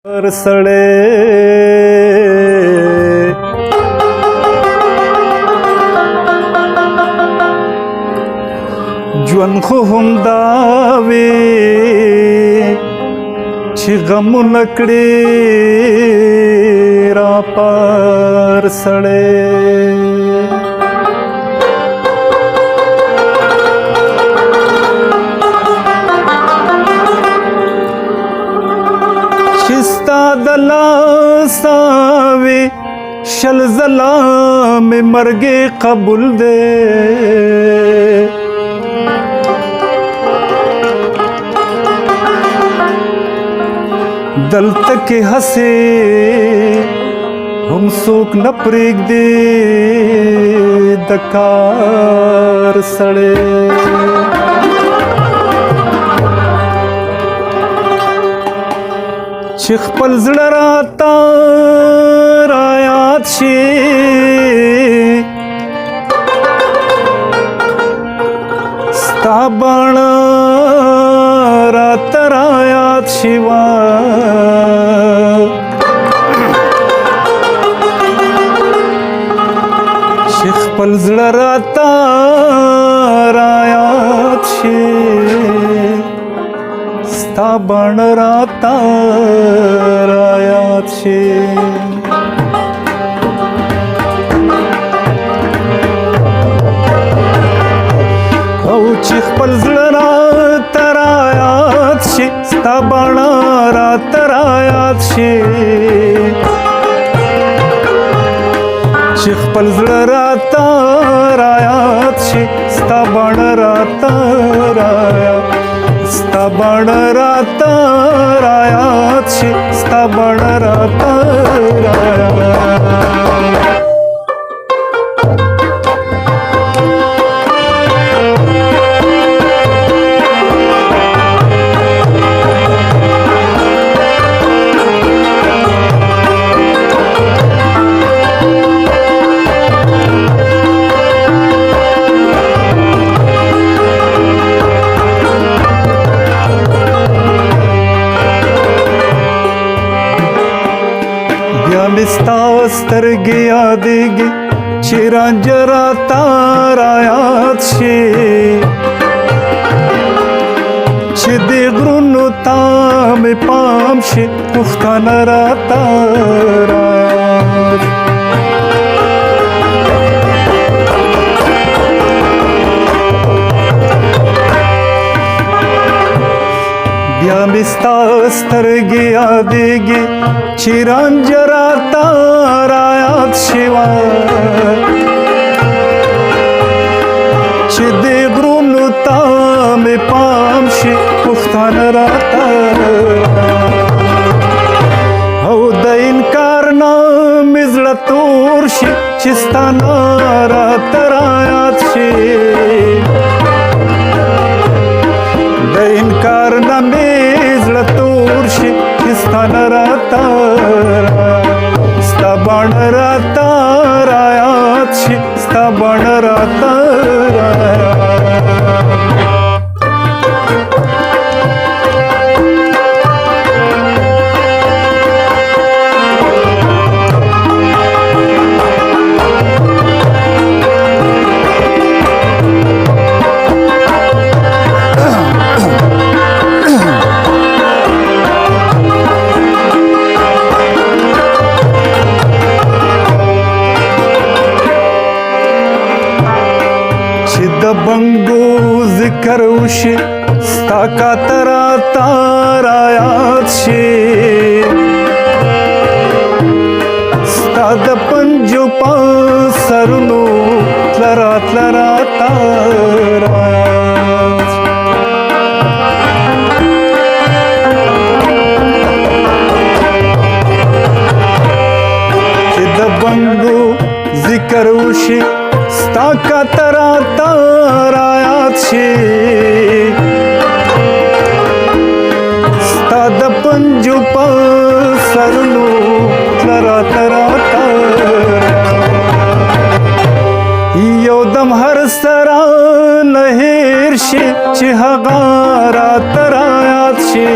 सड़े ژوند خو همدا وي چې غمونه کړي را پر سړی چې ستا د لاسه وي شل ځله مې مرګ قبول دی دلته کې هسې هم څوک نه پرېږدي د کار سړی چې خپل زړه راته رایاد شي ستا بڼه راته رایاد شي چې خپل زړه راته رایاد شي ستا بڼه راته رایاد شي او چې خپل زړه راته رایاد شي ستا بڼه راته رایاد شي چې خپل زړه راته رایاد شي ستا بڼه راته رایاد ستا بڼه راته رایاد شي ستا بڼه راته رایاد بیا مې ستا سترګې یادېږي چې رانجه راته رایاد شي چې دې غرونو ته مې پام شي پښتانه راته رایاد بیا مې ستا سترګې یادېږي چې رانجه راته رایاد شي چې دې غرونو ته مې پام شي پښتانه راته او د انکار نه مې زړه تور شي چې ستا نه راته رایاد شي د انکار نه مې زړه تور شي چې ستا نه راته ستا بڼه راته رایاد شي ستا بڼه راته رایاد د بنګو ذکر وشي ستا کاته راته رایاد شي ستا د پنجو په سرونو تله راتله راته رایاد چې د بنګو ذکر وشي ستا کاته راته رایاد شي ستا د پنجو په سرونو تله راته راته یو دم هر سره نه هېر شي چې هغه راته رایاد شي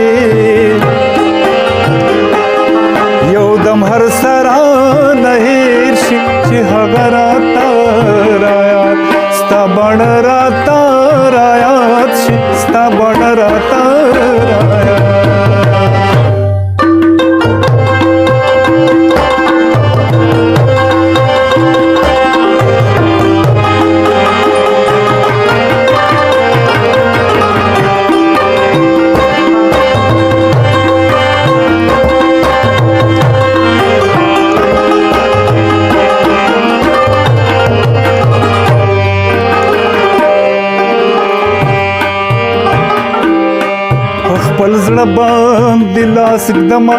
زړه باندې لاس ږدمه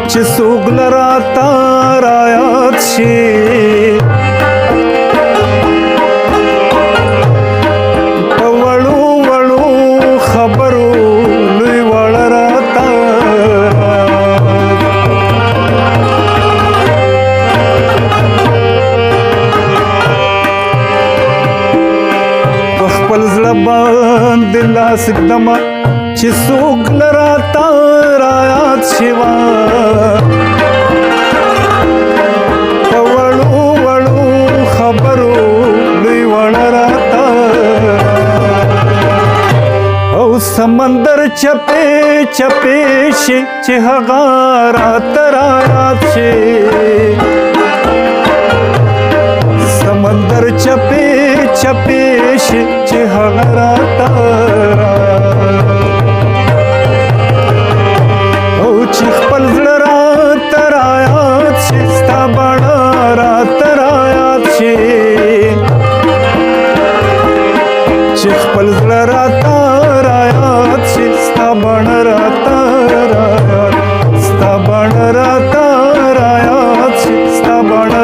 چې څوک له راته رایاد شي په وړو وړو خبرو لوی واړه راته په خپل زړه باندې لاس ږدمه چې څوک له راته رایاد شي په وړو وړو خبرو لوی وړه راته او سمندر چپې چپې شي چې هغه راته رایاد شي سمندر چپې چپې شي چې هغه راته او چې خپل زړه راته رایاد شي ستا بڼه راته رایاد شي چې خپل زړه راته رایاد شي ستا بڼه راته رایاد ستا بڼه راته رایاد شي ستا بڼه